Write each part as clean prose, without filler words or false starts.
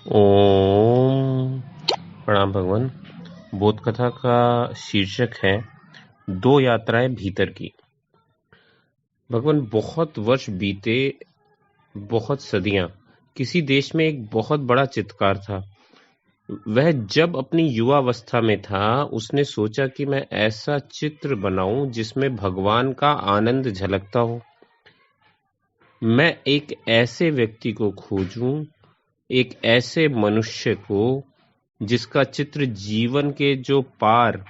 ओम प्रणाम भगवान। बोध कथा का शीर्षक है दो यात्राएं भीतर की। भगवान, बहुत वर्ष बीते, बहुत सदियां। किसी देश में एक बहुत बड़ा चित्रकार था। वह जब अपनी युवावस्था में था, उसने सोचा कि मैं ऐसा चित्र बनाऊं जिसमें भगवान का आनंद झलकता हो। मैं एक ऐसे व्यक्ति को खोजूं, एक ऐसे मनुष्य को जिसका चित्र जीवन के जो पार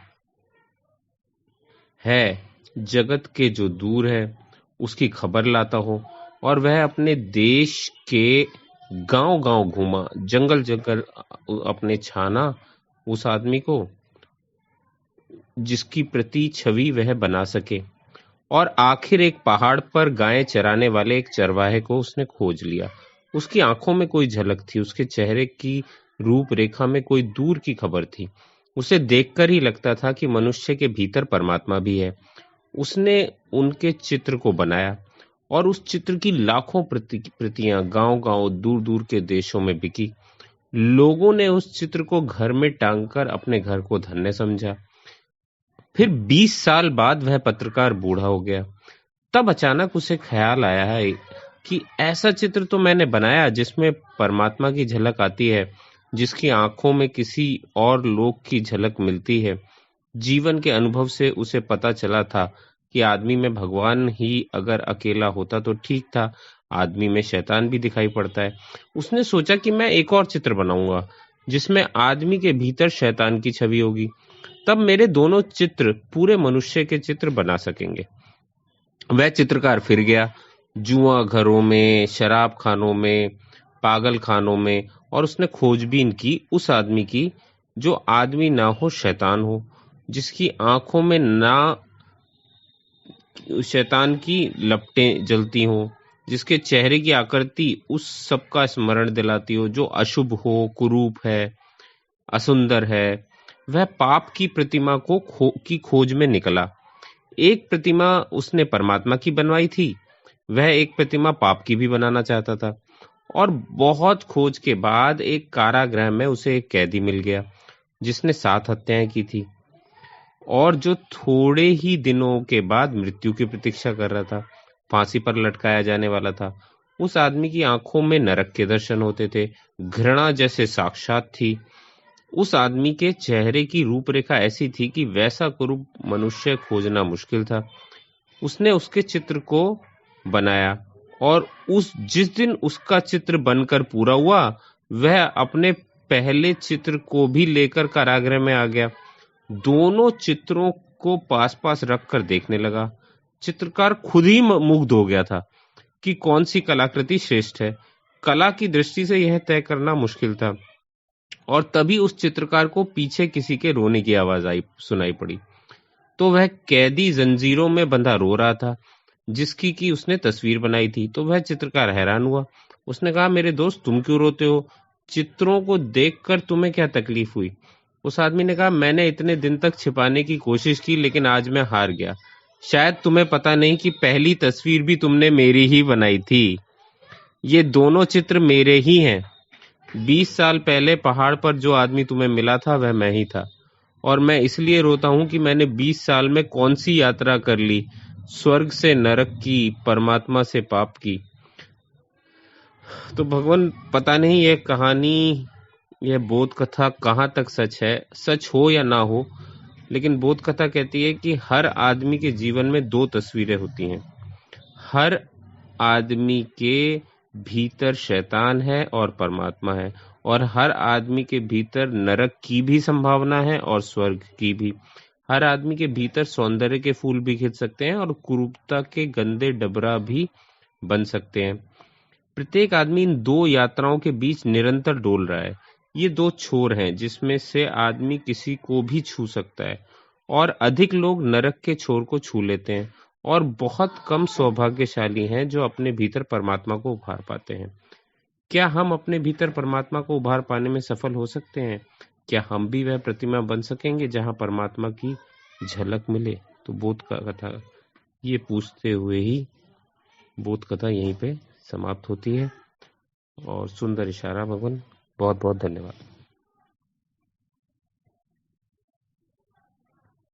है, जगत के जो दूर है, उसकी खबर लाता हो। और वह अपने देश के गांव-गांव घूमा, जंगल-जंगल अपने छाना उस आदमी को जिसकी प्रति छवि वह बना सके। और आखिर एक पहाड़ पर गायें चराने वाले एक चरवाहे को उसने खोज लिया। उसकी आंखों में कोई झलक थी, उसके चेहरे की रूपरेखा में कोई दूर की खबर थी। उसे देखकर ही लगता था कि मनुष्य के भीतर परमात्मा भी है। उसने उनके चित्र को बनाया और उस चित्र की लाखों प्रतियां गांव-गांव, दूर-दूर के देशों में बिकी। लोगों ने उस चित्र को घर में टांगकर अपने घर को धन्य समझा। फिर 20 साल बाद वह पत्रकार बूढ़ा हो गया। तब अचानक उसे ख्याल आया है कि ऐसा चित्र तो मैंने बनाया जिसमें परमात्मा की झलक आती है, जिसकी आंखों में किसी और लोक की झलक मिलती है। जीवन के अनुभव से उसे पता चला था कि आदमी में भगवान ही अगर अकेला होता तो ठीक था, आदमी में शैतान भी दिखाई पड़ता है। उसने सोचा कि मैं एक और चित्र बनाऊंगा जिसमें आदमी के भीतर शैतान की छवि होगी। तब मेरे दोनों चित्र पूरे मनुष्य के चित्र बना सकेंगे। वह चित्रकार फिर गया, जुआ घरों में, शराब खानों में, पागल खानों में, और उसने खोजबीन की उस आदमी की जो आदमी ना हो, शैतान हो, जिसकी आंखों में ना शैतान की लपटें जलती हों, जिसके चेहरे की आकृति उस सब का स्मरण दिलाती हो जो अशुभ हो, कुरूप है, असुंदर है। वह पाप की प्रतिमा की खोज में निकला। एक प्रतिमा उसने परमात्मा की बनवाई थी, वह एक प्रतिमा पाप की भी बनाना चाहता था। और बहुत खोज के बाद एक कारागृह में उसे एक कैदी मिल गया जिसने 7 हत्याएं की थी और जो थोड़े ही दिनों के बाद मृत्यु की प्रतीक्षा कर रहा था, फांसी पर लटकाया जाने वाला था। उस आदमी की आंखों में नरक के दर्शन होते थे, घृणा जैसे साक्षात थी। उस आदमी के चेहरे की रूपरेखा ऐसी थी कि वैसा कुरूप मनुष्य खोजना मुश्किल था। उसने उसके चित्र को बनाया और उस जिस दिन उसका चित्र बनकर पूरा हुआ, वह अपने पहले चित्र को भी लेकर कारागृह में आ गया। दोनों चित्रों को पास-पास रखकर देखने लगा। चित्रकार खुद ही मुग्ध हो गया था कि कौन सी कलाकृति श्रेष्ठ है। कला की दृष्टि से यह तय करना मुश्किल था। और तभी उस चित्रकार को पीछे किसी के रोने की आवाज सुनाई पड़ी। तो वह कैदी जंजीरों में बंधा रो रहा था जिसकी की उसने तस्वीर बनाई थी। तो वह चित्रकार हैरान हुआ। उसने कहा, मेरे दोस्त, तुम क्यों रोते हो? चित्रों को देखकर तुम्हें क्या तकलीफ हुई? उस आदमी ने कहा, मैंने इतने दिन तक छिपाने की कोशिश की, लेकिन आज मैं हार गया। शायद तुम्हें पता नहीं कि पहली तस्वीर भी तुमने मेरी ही बनाई थी। ये दोनों चित्र मेरे ही हैं। 20 साल पहले पहाड़ पर जो आदमी तुम्हें मिला था वह मैं ही था। और मैं इसलिए रोता हूं कि मैंने 20 साल में कौन सी यात्रा कर ली, स्वर्ग से नरक की, परमात्मा से पाप की। तो भगवान, पता नहीं यह कहानी, यह बोध कथा कहाँ तक सच है, सच हो या ना हो, लेकिन बोध कथा कहती है कि हर आदमी के जीवन में 2 तस्वीरें होती हैं। हर आदमी के भीतर शैतान है और परमात्मा है, और हर आदमी के भीतर नरक की भी संभावना है और स्वर्ग की भी। हर आदमी के भीतर सौंदर्य के फूल भी खिल सकते हैं और कुरूपता के गंदे डबरा भी बन सकते हैं। प्रत्येक आदमी इन 2 यात्राओं के बीच निरंतर डोल रहा है। ये 2 छोर हैं जिसमें से आदमी किसी को भी छू सकता है, और अधिक लोग नरक के छोर को छू लेते हैं, और बहुत कम सौभाग्यशाली हैं जो अपने भीतर परमात्मा को उभार पाते हैं। क्या हम अपने भीतर परमात्मा को उभार पाने में सफल हो सकते हैं? क्या हम भी वह प्रतिमा बन सकेंगे जहां परमात्मा की झलक मिले? तो बोध का कथा ये पूछते हुए ही बोध कथा यहीं पे समाप्त होती है। और सुंदर इशारा भगवान। बहुत बहुत धन्यवाद।